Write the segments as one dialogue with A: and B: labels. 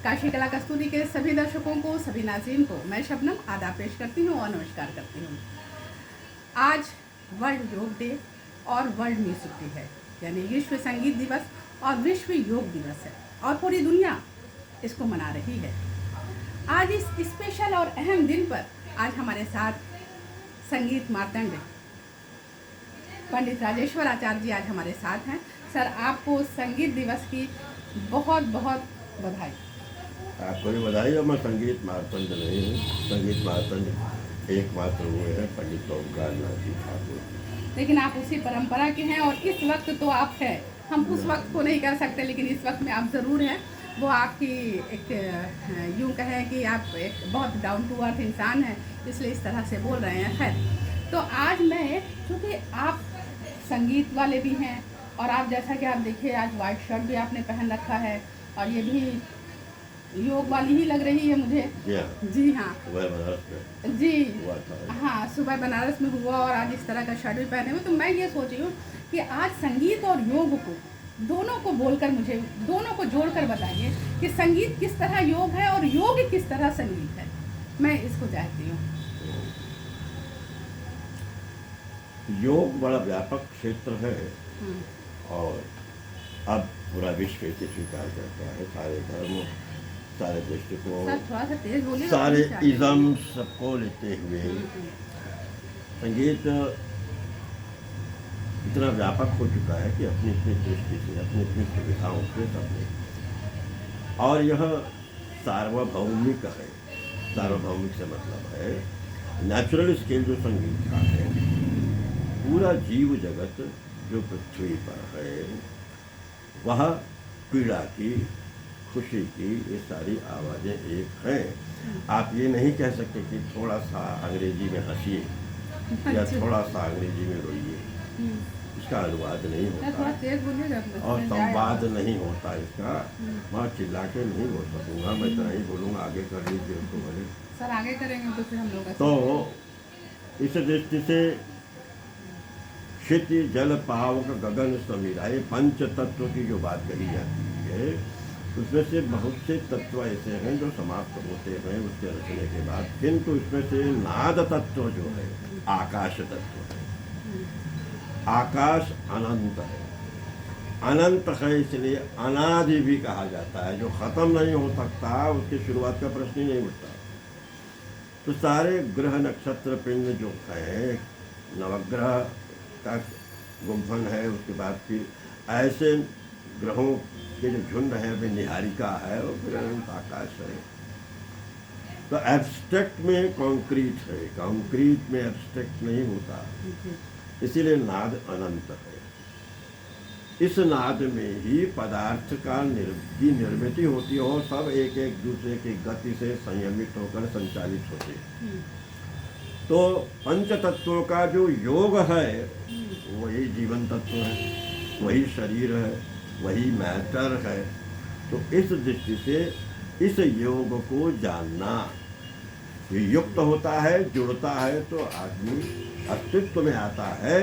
A: काशी कला कस्तूरी के सभी दर्शकों को, सभी नाज़रीन को मैं शबनम आदाब पेश करती हूँ और नमस्कार करती हूँ। आज वर्ल्ड योग डे और वर्ल्ड म्यूजिक डे है, यानी विश्व संगीत दिवस और विश्व योग दिवस है और पूरी दुनिया इसको मना रही है। आज इस स्पेशल और अहम दिन पर आज हमारे साथ संगीत मार्तंड पंडित राजेश्वर आचार्य जी आज हमारे साथ हैं। सर, आपको संगीत दिवस की बहुत बहुत बधाई।
B: आपको भी बधाई। और मैं संगीत मार्तंड नहीं हूँ, संगीत मार्तंड एकमात्र हुए हैं पंडित ओंकार नाथ जी ठाकुर।
A: लेकिन आप उसी परंपरा के हैं और इस वक्त तो आप हैं, हम उस वक्त को नहीं कर सकते, लेकिन इस वक्त में आप ज़रूर हैं। वो आपकी एक यूँ कहें कि आप एक बहुत डाउन टू अर्थ इंसान हैं, इसलिए इस तरह से बोल रहे हैं। खैर, तो आज मैं, चूँकि आप संगीत वाले भी हैं और आप जैसा कि आप देखिए आज वाइट शर्ट भी आपने पहन रखा है और ये भी योग वाली ही लग रही है मुझे। जी हाँ,
B: सुबह बनारस में
A: जी
B: हुआ था।
A: हाँ, सुबह बनारस में हुआ और आज इस तरह का शर्ट भी पहने हुए। तो मैं ये सोच रही हूँ कि आज संगीत और योग को दोनों को बोलकर मुझे दोनों को जोड़कर बताइए कि संगीत किस तरह योग है और योग किस तरह संगीत है। मैं इसको चाहती हूँ।
B: योग बड़ा व्यापक क्षेत्र है और अब पूरा विश्व इसे स्वीकार करता है। सारे धर्म, सारे दृष्टिकोण,
A: थोड़ा सा तेज बोलिए,
B: सारे इज़म सबको लेते हुए संगीत इतना व्यापक हो चुका है कि अपनी अपनी दृष्टि से, अपनी अपनी सुविधाओं से सबने, और यह सार्वभौमिक है। सार्वभौमिक से मतलब है नेचुरल स्केल जो संगीत का है। पूरा जीव जगत जो पृथ्वी पर है वह पीड़ा की, खुशी की, ये सारी आवाज़ें एक हैं। आप ये नहीं कह सकते कि थोड़ा सा अंग्रेजी में हंसिए या थोड़ा सा अंग्रेजी में रोइए, इसका अनुवाद नहीं होता और संवाद नहीं होता इसका। मैं चिल्ला के नहीं बोल सकूँगा, मैं इतना ही बोलूँगा। आगे कर लीजिए उसको, बोले
A: सर आगे करेंगे तो फिर हम लोग।
B: तो इस दृष्टि से क्षिति, जल, पावक, गगन, समीरा, ये पंच तत्व की जो बात कही जाती है उसमें से बहुत से तत्व ऐसे हैं जो समाप्त होते हैं उसके रचने के बाद, किंतु इसमें से नाद तत्व जो है आकाश तत्व है। आकाश अनंत है, अनंत है इसलिए अनादि भी कहा जाता है। जो खत्म नहीं हो सकता उसकी शुरुआत का प्रश्न ही नहीं उठता। तो सारे ग्रह, नक्षत्र, पिंड जो है, नवग्रह का गुम्फन है, उसके बाद फिर ऐसे ग्रहों के जो झुंड है, वे निहारिका है और फिर अनंत आकाश है। तो एब्स्ट्रैक्ट में कॉन्क्रीट है, कॉन्क्रीट में एब्स्ट्रैक्ट नहीं होता, इसीलिए नाद अनंत है। इस नाद में ही पदार्थ का की निर्मित होती है और सब एक एक दूसरे की गति से संयमित होकर संचालित होते हैं। तो पंच तत्वों का जो योग है वही जीवन तत्व है, वही शरीर है, वही मैटर है। तो इस दृष्टि से इस योग को जानना, ये युक्त होता है, जुड़ता है तो आदमी अस्तित्व में आता है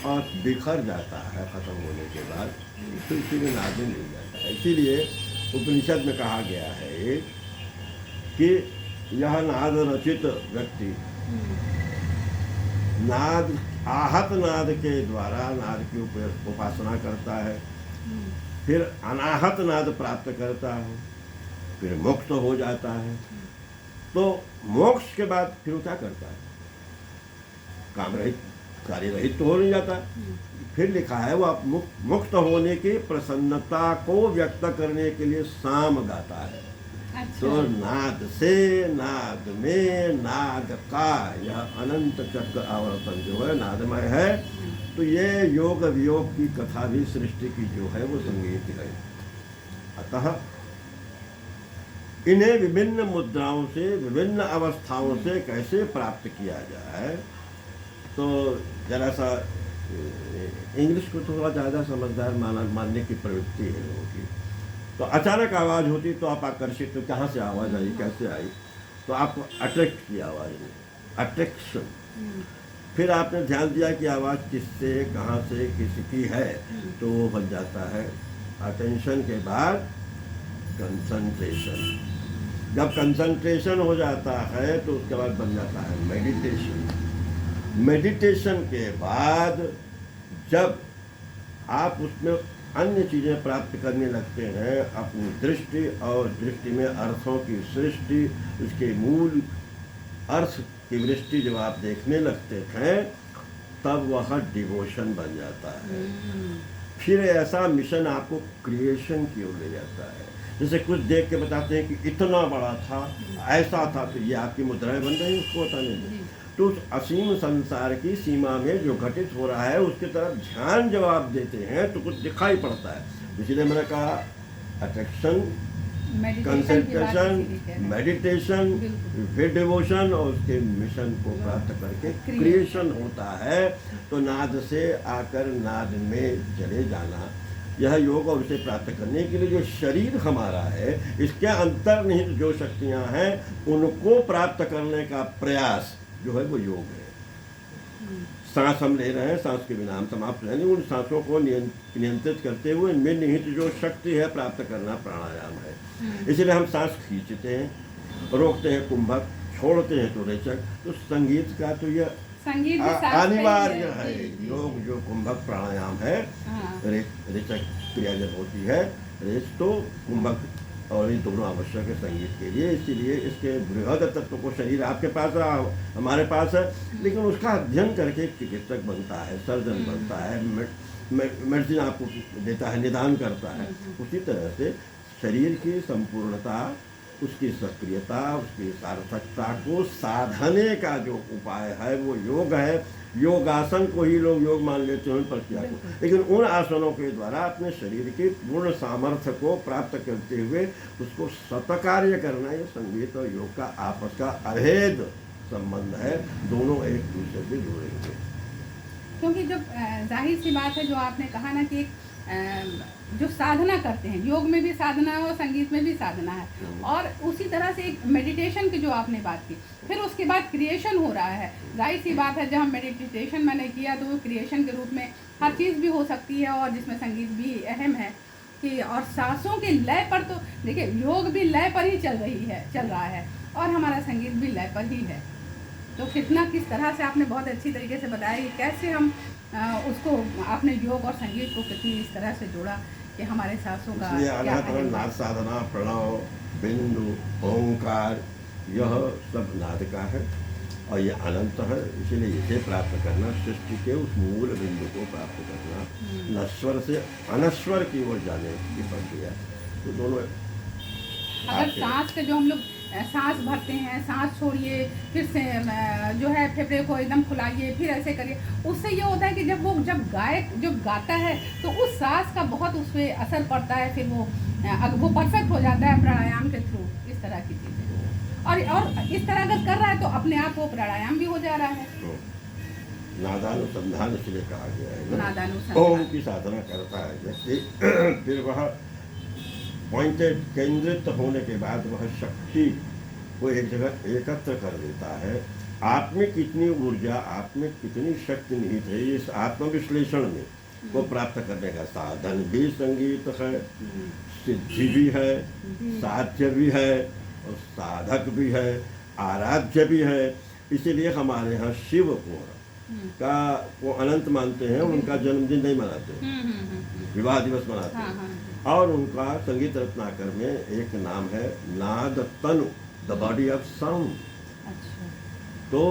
B: और बिखर जाता है खत्म होने के बाद, तो इसी में नाद मिल जाता है। इसीलिए उपनिषद में कहा गया है कि यह नाद रचित व्यक्ति नाद, आहत नाद के द्वारा नाद की उपासना करता है, फिर अनाहत नाद प्राप्त करता है, फिर मोक्ष हो जाता है। तो मोक्ष के बाद फिर वो क्या करता है? काम रहित, कार्य रहित तो हो नहीं जाता। फिर लिखा है वो आप मुक्त होने की प्रसन्नता को व्यक्त करने के लिए साम गाता है। अच्छा। तो नाद से, नाद में, नाद का यह अनंत चक्र आवर्तन जो है नादमय है। तो ये योग वियोग की कथा भी सृष्टि की जो है वो संगीत है। अतः इन्हें विभिन्न मुद्राओं से, विभिन्न अवस्थाओं से कैसे प्राप्त किया जाए, तो जरा सा इंग्लिश को थोड़ा ज़्यादा समझदार मानने की प्रवृत्ति है लोगों की। तो अचानक आवाज़ होती तो आप आकर्षित, तो कहाँ से आवाज़ आई, कैसे आई, तो आपको अट्रैक्ट की आवाज़ में, अट्रैक्शन। फिर आपने ध्यान दिया कि आवाज़ किससे, कहाँ से, किसकी है, तो वो बन जाता है अटेंशन के बाद कंसंट्रेशन। जब कंसंट्रेशन हो जाता है तो उसके बाद बन जाता है मेडिटेशन। मेडिटेशन के बाद जब आप उसमें अन्य चीज़ें प्राप्त करने लगते हैं, अपनी दृष्टि और दृष्टि में अर्थों की सृष्टि, उसके मूल अर्थ की वृष्टि जब आप देखने लगते हैं, तब वह डिवोशन बन जाता है। फिर ऐसा मिशन आपको क्रिएशन की ओर ले जाता है। जैसे कुछ देख के बताते हैं कि इतना बड़ा था, ऐसा था, तो ये आपकी मुद्राएं बन रही, उसको बताने में। तो उस असीम संसार की सीमा में जो घटित हो रहा है उसकी तरफ ध्यान जब आप देते हैं तो कुछ दिखाई पड़ता है। इसलिए मैंने कहा अट्रैक्शन, कंसंट्रेशन, मेडिटेशन, फिर डिवोशन और उसके मिशन को प्राप्त करके क्रिएशन होता है। तो नाद से आकर नाद में चले जाना, यह योग। और उसे प्राप्त करने के लिए जो शरीर हमारा है, इसके अंतर्निहित जो शक्तियां हैं उनको प्राप्त करने का प्रयास जो है वो योग है। सांस हम ले रहे हैं, सांस के बिना हम समाप्त नहीं, उन सांसों को नियंत्रित करते हुए इनमें निहित जो शक्ति है प्राप्त करना प्राणायाम है। इसलिए हम सांस खींचते हैं, रोकते हैं कुंभक, छोड़ते हैं तो रेचक। तो संगीत का तो यह अनिवार्य है। योग जो कुंभक प्राणायाम है, रेचक क्रिया जब होती है, रेच तो कुंभक, और ये दोनों आवश्यक है संगीत के लिए। इसीलिए इसके बृहद तत्व को शरीर आपके पास हमारे पास है, लेकिन उसका अध्ययन करके एक चिकित्सक बनता है, सर्जन बनता है, मेडिसिन आपको देता है, निदान करता है। उसी तरह से शरीर की संपूर्णता, उसकी सक्रियता, उसकी सार्थकता को साधने का जो उपाय है वो योग है। योगासन को ही लोग योग मान लेते हैं, प्रक्रिया को, लेकिन उन आसनों के द्वारा अपने शरीर के पूर्ण सामर्थ्य को प्राप्त करते हुए उसको सतकार्य करना, ये संगीत और योग का आपस का अभेद संबंध है। दोनों एक दूसरे से जुड़े हुए।
A: क्योंकि जब जाहिर सी बात है जो आपने कहा ना कि जो साधना करते हैं, योग में भी साधना है और संगीत में भी साधना है, और उसी तरह से एक मेडिटेशन की जो आपने बात की, फिर उसके बाद क्रिएशन हो रहा है। जाहिर सी बात है जब हम मेडिटेशन मैंने किया तो वो क्रिएशन के रूप में हर चीज़ भी हो सकती है, और जिसमें संगीत भी अहम है कि, और सांसों के लय पर तो देखिए योग भी लय पर ही चल रहा है, और हमारा संगीत भी लय पर ही है। तो किस तरह से आपने बहुत अच्छी तरीके से बताया कि कैसे हम उसको आपने योग और संगीत को कितनी इस तरह से जोड़ा कि हमारे सांसों का
B: नाद साधना, प्रणव, बिंदु, ओंकार, यह सब नाद का है और ये अनंत है। इसीलिए इसे प्राप्त करना, सृष्टि के उस मूल बिंदु को प्राप्त करना, नश्वर से अनश्वर की ओर जाने की प्रक्रिया। तो दोनों
A: अगर सांस के जो हम लोग सांस भरते हैं, सांस छोड़िए, फिर से जो है फेफड़े को एकदम फुलाइए, फिर ऐसे करिए, उससे ये होता है कि जब गायक जब गाता है तो उस सांस का बहुत उस पर असर पड़ता है, फिर वो परफेक्ट हो जाता है प्राणायाम के थ्रू। इस तरह की चीज़ें, और इस तरह अगर कर रहा है तो अपने आप वो प्राणायाम भी हो जा रहा है।
B: नादानुसंधान इसलिए कहा गया है,
A: नादानुसंधान
B: ओम की साधना करता है व्यक्ति, फिर वह पॉइंटेड केंद्रित होने के बाद वह शक्ति को एक जगह एकत्र कर देता है। आप में कितनी ऊर्जा, आप में कितनी शक्ति निहित है, इस आत्मविश्लेषण में को प्राप्त करने का साधन भी संगीत है, सिद्धि भी है, साध्य भी है, और साधक भी है, आराध्य भी है। इसीलिए हमारे यहाँ शिव को अनंत मानते हैं, उनका जन्मदिन नहीं मनाते, विवाह दिवस मनाते हैं। और उनका संगीत रत्नाकर में एक नाम है नाद तनु, द बॉडी ऑफ साउंड। तो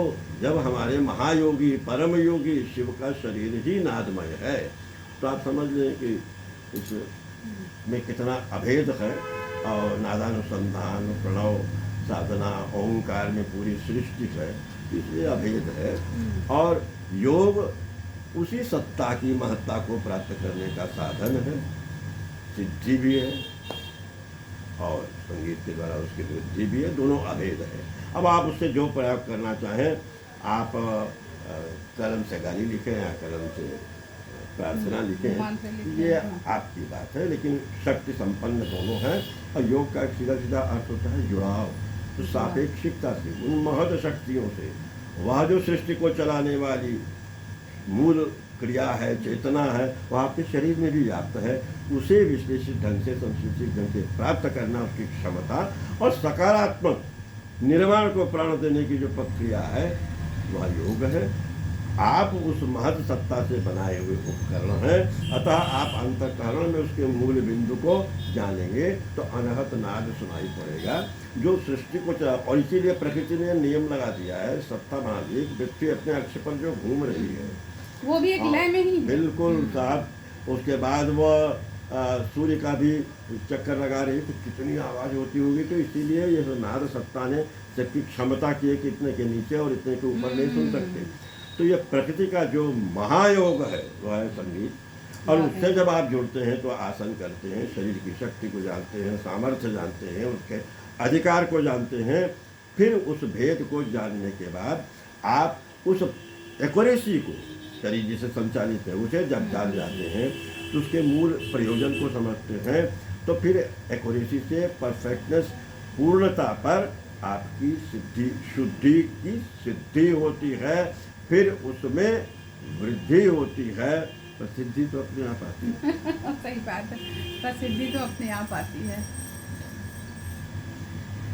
B: जब हमारे महायोगी परम योगी शिव का शरीर ही नादमय है, तो आप समझ लें कि इसमें कितना अभेद है। और नादानुसंधान, प्रणव, साधना, ओंकार में पूरी सृष्टि है, इसलिए अभेद है। और योग उसी सत्ता की महत्ता को प्राप्त करने का साधन है, सिद्धि भी है, और संगीत के द्वारा उसकी वृद्धि भी है, दोनों अभेद है। अब आप उससे जो प्रयोग करना चाहें, आप कलम से गाली लिखें या कलम से प्रार्थना लिखें, ये आपकी बात है, लेकिन शक्ति संपन्न दोनों हैं। और योग का एक सीधा सीधा अर्थ होता है जुड़ाव, तो सापेक्षिकता से उन महद शक्तियों से, वह जो सृष्टि को चलाने वाली मूल क्रिया है, चेतना है, वो आपके शरीर में भी व्याप्त है। उसे विश्लेषित ढंग से, संश्लेषित ढंग से प्राप्त करना उसकी क्षमता और सकारात्मक निर्माण को प्राण देने की जो प्रक्रिया है वह योग है। आप उस महत सत्ता से बनाए हुए उपकरण हैं, अतः आप अंतःकरण में उसके मूल बिंदु को जानेंगे तो अनहत नाद सुनाई पड़ेगा जो सृष्टि को और इसीलिए प्रकृति ने नियम लगा दिया है, सत्ता महादेव पृथ्वी अपने अक्ष पर जो घूम रही है
A: वो भी एक लय में ही है।
B: बिल्कुल साहब। उसके बाद वह सूर्य का भी चक्कर लगा रही तो कितनी आवाज़ होती होगी। तो इसीलिए यह नाद सत्ता ने सबकी क्षमता की है कि इतने के नीचे और इतने के ऊपर नहीं सुन सकते। तो यह प्रकृति का जो महायोग है वह है संगीत। और उससे जब आप जुड़ते हैं तो आसन करते हैं, शरीर की शक्ति को जानते हैं, सामर्थ्य जानते हैं, उसके अधिकार को जानते हैं। फिर उस भेद को जानने के बाद आप उस एक्यूरेसी को, शरीर जिसे संचालित है उसे जब जान जाते हैं तो उसके मूल प्रयोजन को समझते हैं, तो फिर एक्यूरेसी से परफेक्टनेस, पूर्णता पर आपकी सिद्धि, शुद्धि की सिद्धि होती है। फिर उसमें वृद्धि होती है, प्रसिद्धि तो अपने आप आती है।
A: सही बात है, प्रसिद्धि तो अपने आप आती है।